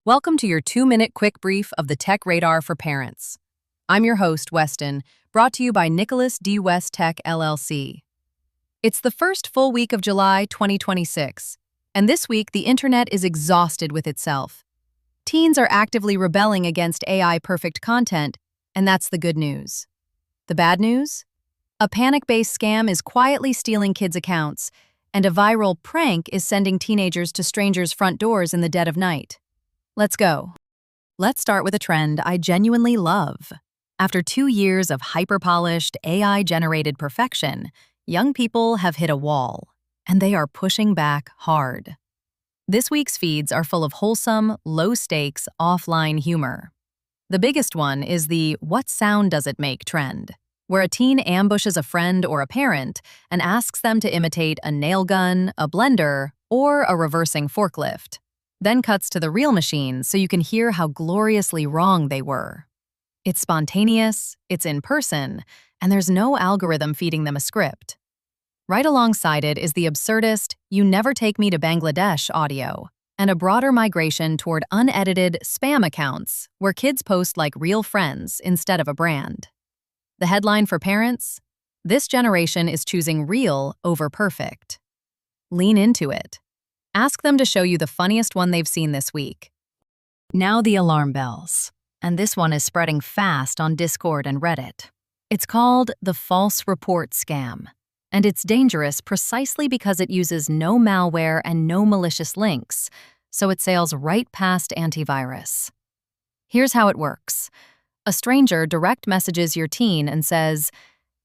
Welcome to your 2-minute quick brief of the Tech Radar for Parents. I'm your host, Weston, brought to you by Nicholas D. West Tech, LLC. It's the first full week of July 2026, and this week the internet is exhausted with itself. Teens are actively rebelling against AI-perfect content, and that's the good news. The bad news? A panic-based scam is quietly stealing kids' accounts, and a viral prank is sending teenagers to strangers' front doors in the dead of night. Let's go. Let's start with a trend I genuinely love. After 2 years of hyper-polished, AI-generated perfection, young people have hit a wall, and they are pushing back hard. This week's feeds are full of wholesome, low-stakes, offline humor. The biggest one is the "what sound does it make" trend, where a teen ambushes a friend or a parent and asks them to imitate a nail gun, a blender, or a reversing forklift. Then cuts to the real machine so you can hear how gloriously wrong they were. It's spontaneous, it's in person, and there's no algorithm feeding them a script. Right alongside it is the absurdist "you never take me to Bangladesh" audio, and a broader migration toward unedited spam accounts where kids post like real friends instead of a brand. The headline for parents? This generation is choosing real over perfect. Lean into it. Ask them to show you the funniest one they've seen this week. Now the alarm bells. And this one is spreading fast on Discord and Reddit. It's called the false report scam. And it's dangerous precisely because it uses no malware and no malicious links, so it sails right past antivirus. Here's how it works. A stranger direct messages your teen and says,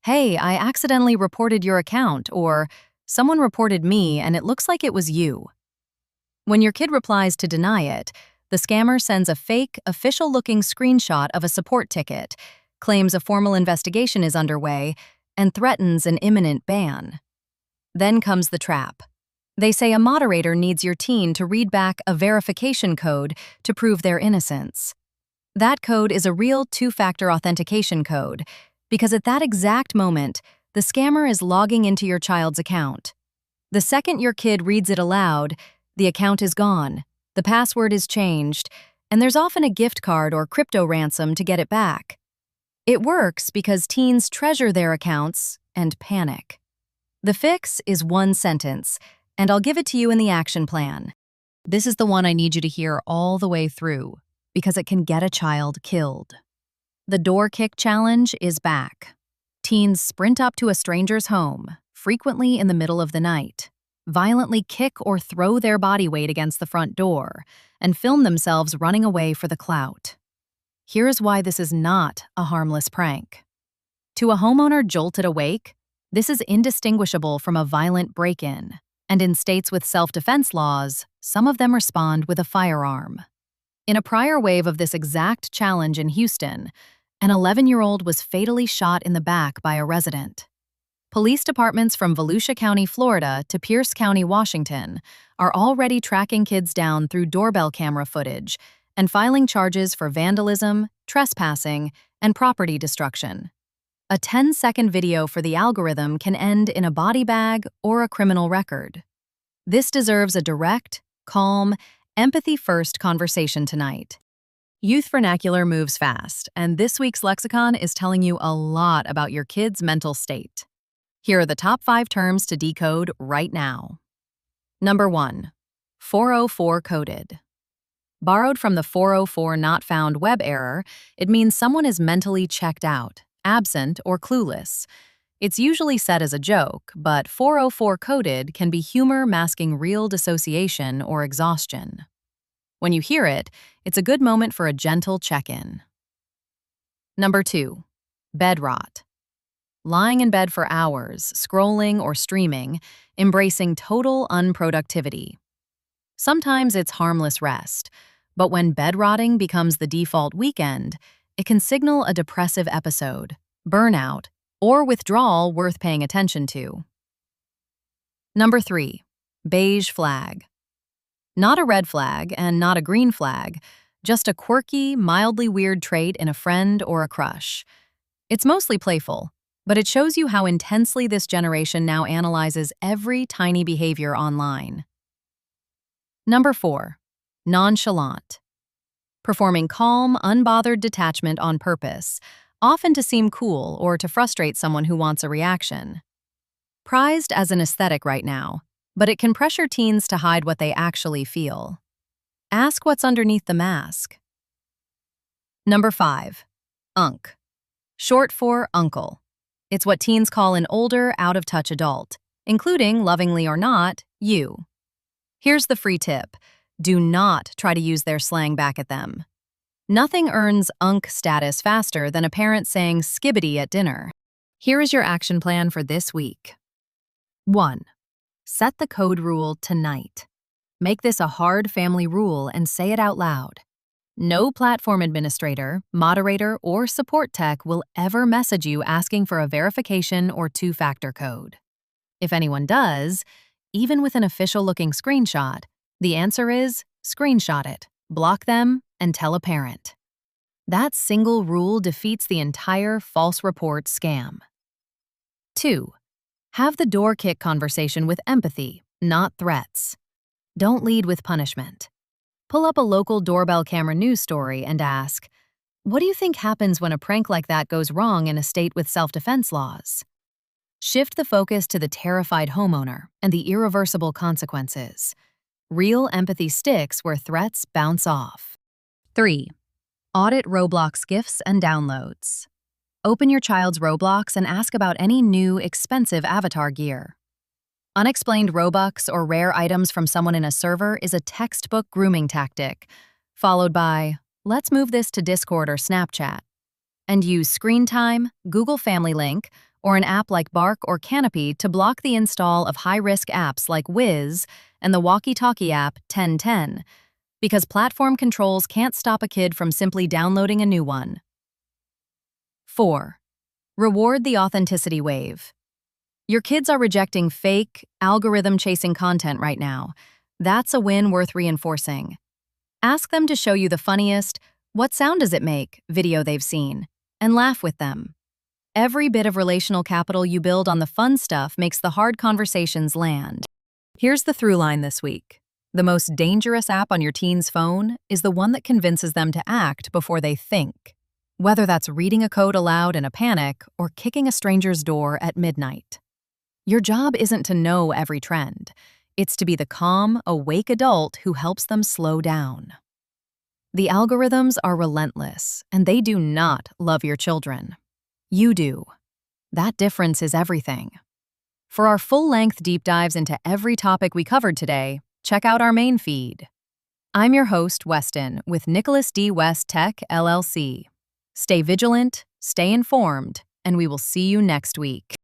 "Hey, I accidentally reported your account," or "Someone reported me and it looks like it was you." When your kid replies to deny it, the scammer sends a fake, official-looking screenshot of a support ticket, claims a formal investigation is underway, and threatens an imminent ban. Then comes the trap. They say a moderator needs your teen to read back a verification code to prove their innocence. That code is a real 2-factor authentication code, because at that exact moment, the scammer is logging into your child's account. The second your kid reads it aloud, the account is gone, the password is changed, and there's often a gift card or crypto ransom to get it back. It works because teens treasure their accounts and panic. The fix is one sentence, and I'll give it to you in the action plan. This is the one I need you to hear all the way through, because it can get a child killed. The door kick challenge is back. Teens sprint up to a stranger's home, frequently in the middle of the night, violently kick or throw their body weight against the front door, and film themselves running away for the clout. Here's why this is not a harmless prank. To a homeowner jolted awake, this is indistinguishable from a violent break-in, and in states with self-defense laws, some of them respond with a firearm. In a prior wave of this exact challenge in Houston, an 11-year-old was fatally shot in the back by a resident. Police departments from Volusia County, Florida to Pierce County, Washington are already tracking kids down through doorbell camera footage and filing charges for vandalism, trespassing, and property destruction. A 10-second video for the algorithm can end in a body bag or a criminal record. This deserves a direct, calm, empathy-first conversation tonight. Youth vernacular moves fast, and this week's lexicon is telling you a lot about your kid's mental state. Here are the top 5 terms to decode right now. Number 1. 404 coded. Borrowed from the 404 not found web error, it means someone is mentally checked out, absent, or clueless. It's usually said as a joke, but 404 coded can be humor masking real dissociation or exhaustion. When you hear it, it's a good moment for a gentle check-in. Number 2. Bed rot. Lying in bed for hours, scrolling or streaming, embracing total unproductivity. Sometimes it's harmless rest, but when bed rotting becomes the default weekend, it can signal a depressive episode, burnout, or withdrawal worth paying attention to. Number 3. Beige flag. Not a red flag and not a green flag, just a quirky, mildly weird trait in a friend or a crush. It's mostly playful, but it shows you how intensely this generation now analyzes every tiny behavior online. Number 4. Nonchalant. performing calm, unbothered detachment on purpose, often to seem cool or to frustrate someone who wants a reaction. Prized as an aesthetic right now, but it can pressure teens to hide what they actually feel. Ask what's underneath the mask. Number 5. Unk. Short for uncle. It's what teens call an older, out-of-touch adult, including, lovingly or not, you. Here's the free tip. Do not try to use their slang back at them. Nothing earns unk status faster than a parent saying skibbity at dinner. Here is your action plan for this week. 1. Set the code rule tonight. Make this a hard family rule and say it out loud. No platform administrator, moderator, or support tech will ever message you asking for a verification or two-factor code. If anyone does, even with an official-looking screenshot, the answer is screenshot it, block them, and tell a parent. That single rule defeats the entire false report scam. 2. Have the door kick conversation with empathy, not threats. Don't lead with punishment. Pull up a local doorbell camera news story and ask, what do you think happens when a prank like that goes wrong in a state with self-defense laws? Shift the focus to the terrified homeowner and the irreversible consequences. Real empathy sticks where threats bounce off. 3. Audit Roblox gifts and downloads. Open your child's Roblox and ask about any new, expensive avatar gear. Unexplained Robux or rare items from someone in a server is a textbook grooming tactic, followed by, let's move this to Discord or Snapchat. And use Screen Time, Google Family Link, or an app like Bark or Canopy to block the install of high-risk apps like Wiz and the walkie-talkie app 1010, because platform controls can't stop a kid from simply downloading a new one. 4. Reward the authenticity wave. Your kids are rejecting fake, algorithm-chasing content right now. That's a win worth reinforcing. Ask them to show you the funniest, "What sound does it make?" video they've seen, and laugh with them. Every bit of relational capital you build on the fun stuff makes the hard conversations land. Here's the through line this week. The most dangerous app on your teen's phone is the one that convinces them to act before they think. Whether that's reading a code aloud in a panic or kicking a stranger's door at midnight. Your job isn't to know every trend. It's to be the calm, awake adult who helps them slow down. The algorithms are relentless, and they do not love your children. You do. That difference is everything. For our full-length deep dives into every topic we covered today, check out our main feed. I'm your host, Weston, with Nicholas D. West Tech, LLC. Stay vigilant, stay informed, and we will see you next week.